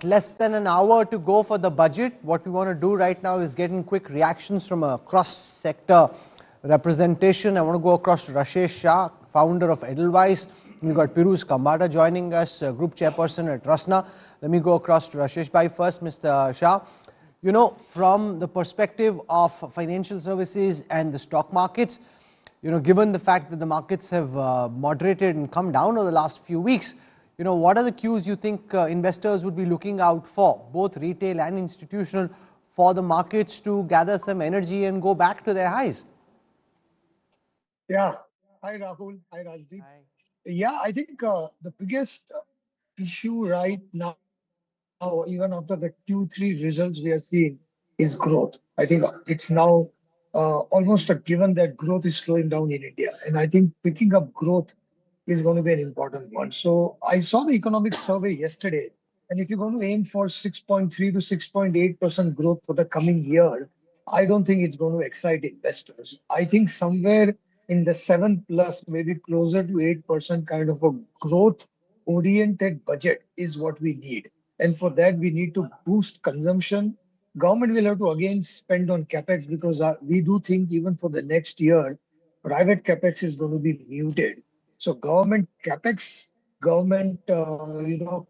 got less than an hour to go for the budget. What we want to do right now is get in quick reactions from a cross-sector representation. I want to go across to Rashesh Shah, founder of Edelweiss. We've got Piruz Kambata joining us, group chairperson at Rasna. Let me go across to Rashesh Bhai first, Mr. Shah. You know, from the perspective of financial services and the stock markets, you know, given the fact that the markets have moderated and come down over the last few weeks, you know, what are the cues you think investors would be looking out for, both retail and institutional, for the markets to gather some energy and go back to their highs? Yeah. Hi, Rahul. Hi, Rajdeep. Hi. Yeah, I think the biggest issue right now, even after the Q3 results we are seeing, is growth. I think it's now almost a given that growth is slowing down in India. And I think picking up growth is going to be an important one. So I saw the economic survey yesterday. And if you're going to aim for 6.3 to 6.8% growth for the coming year, I don't think it's going to excite investors. I think somewhere in the 7 plus, maybe closer to 8% kind of a growth oriented budget is what we need. And for that, we need to boost consumption. Government will have to again spend on capex because we do think even for the next year, private capex is going to be muted. So government capex, government,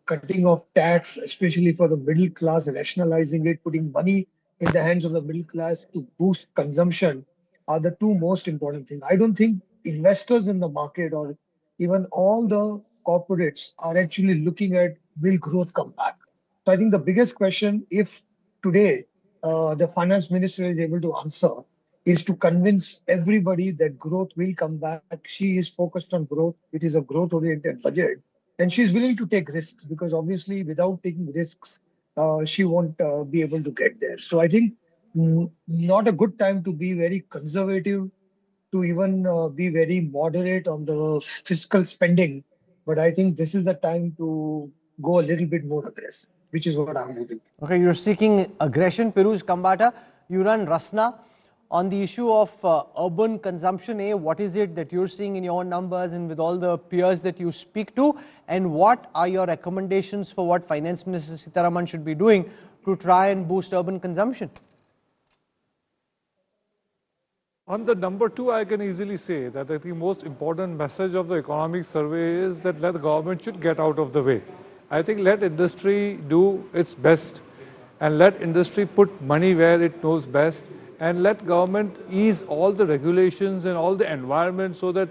cutting off tax, especially for the middle class, rationalizing it, putting money in the hands of the middle class to boost consumption are the two most important things. I don't think investors in the market or even all the corporates are actually looking at will growth come back. So I think the biggest question, if today the finance minister is able to answer, is to convince everybody that growth will come back. She is focused on growth. It is a growth-oriented budget. And she's willing to take risks because obviously without taking risks, she won't be able to get there. So I think not a good time to be very conservative, to even be very moderate on the fiscal spending. But I think this is the time to go a little bit more aggressive, which is what I'm moving. Okay, you're seeking aggression. Piruz Kambata, you run Rasna. On the issue of urban consumption, what is it that you're seeing in your numbers and with all the peers that you speak to? And what are your recommendations for what Finance Minister Sitharaman should be doing to try and boost urban consumption? On the number two, I can easily say that I think the most important message of the economic survey is that the government should get out of the way. I think let industry do its best and let industry put money where it knows best and let government ease all the regulations and all the environment so that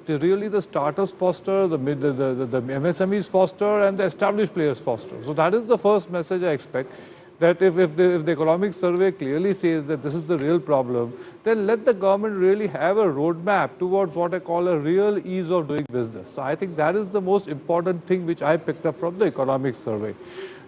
really the startups foster, the MSMEs foster and the established players foster. So that is the first message I expect. That if the economic survey clearly says that this is the real problem, then let the government really have a roadmap towards what I call a real ease of doing business. So I think that is the most important thing which I picked up from the economic survey.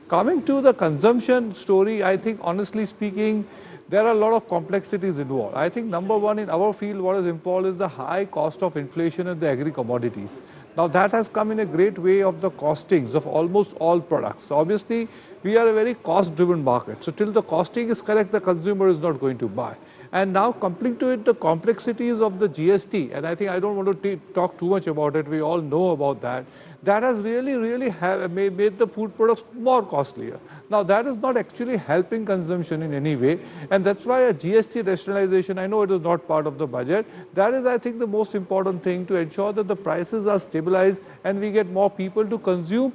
Coming to the consumption story, I think honestly speaking, there are a lot of complexities involved. I think number one in our field, what is involved is the high cost of inflation in the agri-commodities. Now that has come in a great way of the costings of almost all products. So obviously, we are a very cost-driven market. So till the costing is correct, the consumer is not going to buy. And now coupling to it the complexities of the GST, and I think I don't want to talk too much about it, we all know about that. That has really made the food products more costlier. Now that is not actually helping consumption in any way, and that's why a GST rationalization, I know it is not part of the budget, that is I think the most important thing to ensure that the prices are stabilized and we get more people to consume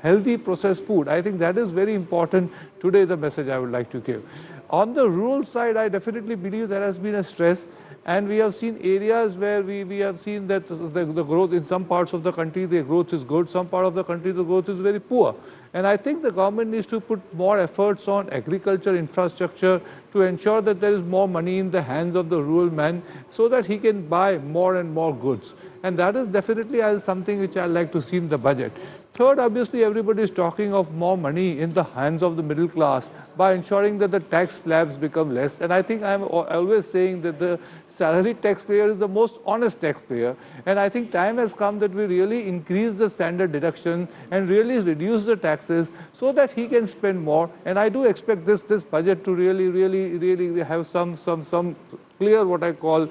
healthy processed food. I think that is very important today, the message I would like to give. On the rural side, I definitely believe there has been a stress. And we have seen areas where we have seen that the growth in some parts of the country, the growth is good. Some part of the country, the growth is very poor. And I think the government needs to put more efforts on agriculture infrastructure to ensure that there is more money in the hands of the rural man so that he can buy more and more goods. And that is definitely something which I like to see in the budget. Third, obviously, everybody is talking of more money in the hands of the middle class by ensuring that the tax slabs become less. And I think I'm always saying that the salary taxpayer is the most honest taxpayer. And I think time has come that we really increase the standard deduction and really reduce the taxes so that he can spend more. And I do expect this budget to really have some clear what I call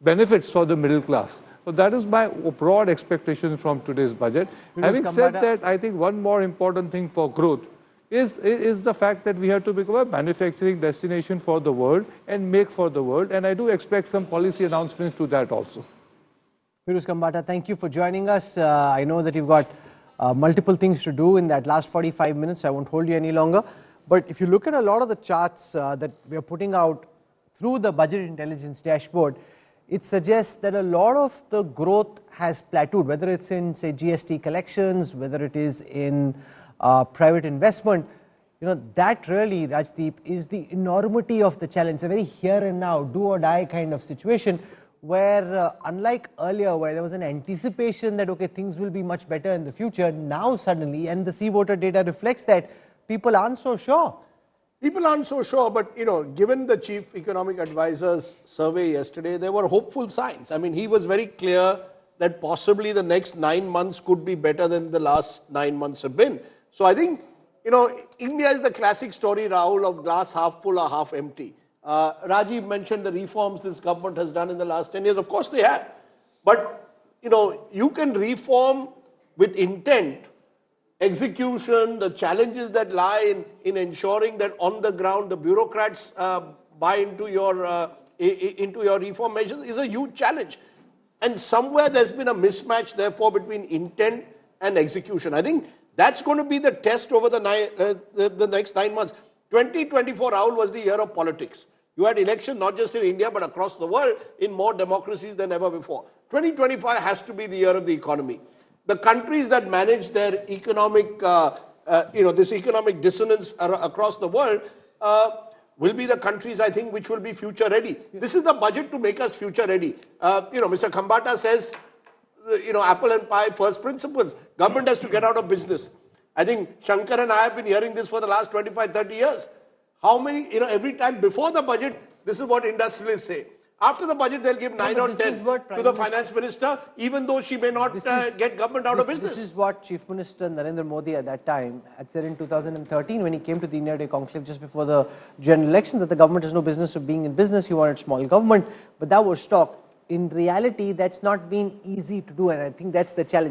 benefits for the middle class. So that is my broad expectation from today's budget. Having said that, I think one more important thing for growth is the fact that we have to become a manufacturing destination for the world and make for the world. And I do expect some policy announcements to that also. Firuz Kambata, thank you for joining us. I know that you've got multiple things to do in that last 45 minutes. I won't hold you any longer. But if you look at a lot of the charts that we are putting out through the Budget Intelligence Dashboard, it suggests that a lot of the growth has plateaued, whether it's in, say, GST collections, whether it is in private investment. You know, that really, Rajdeep, is the enormity of the challenge. It's a very here and now, do or die kind of situation where, unlike earlier, where there was an anticipation that, okay, things will be much better in the future, now suddenly, and the C-voter data reflects that, people aren't so sure. People aren't so sure, but given the chief economic advisor's survey yesterday, there were hopeful signs. I mean, he was very clear that possibly the next 9 months could be better than the last 9 months have been. So I think, India is the classic story, Rahul, of glass half full or half empty. Rajiv mentioned the reforms this government has done in the last 10 years. Of course they have. But, you can reform with intent. Execution, the challenges that lie in ensuring that on the ground the bureaucrats buy into your reform measures is a huge challenge. And somewhere there's been a mismatch, therefore, between intent and execution. I think that's going to be the test over the next 9 months. 2024, Rahul, was the year of politics. You had election not just in India but across the world in more democracies than ever before. 2025 has to be the year of the economy. The countries that manage their economic, this economic dissonance across the world will be the countries, I think, which will be future ready. This is the budget to make us future ready. Mr. Kambata says, apple and pie, first principles. Government has to get out of business. I think Shankar and I have been hearing this for the last 25, 30 years. How many, every time before the budget, this is what industrialists say. After the budget, they'll give 9 or 10 to the finance minister, even though she may not get government out of business. This is what Chief Minister Narendra Modi at that time had said in 2013 when he came to the India Day conclave just before the general election, that the government has no business of being in business. He wanted small government, but that was talk. In reality, that's not been easy to do, and I think that's the challenge.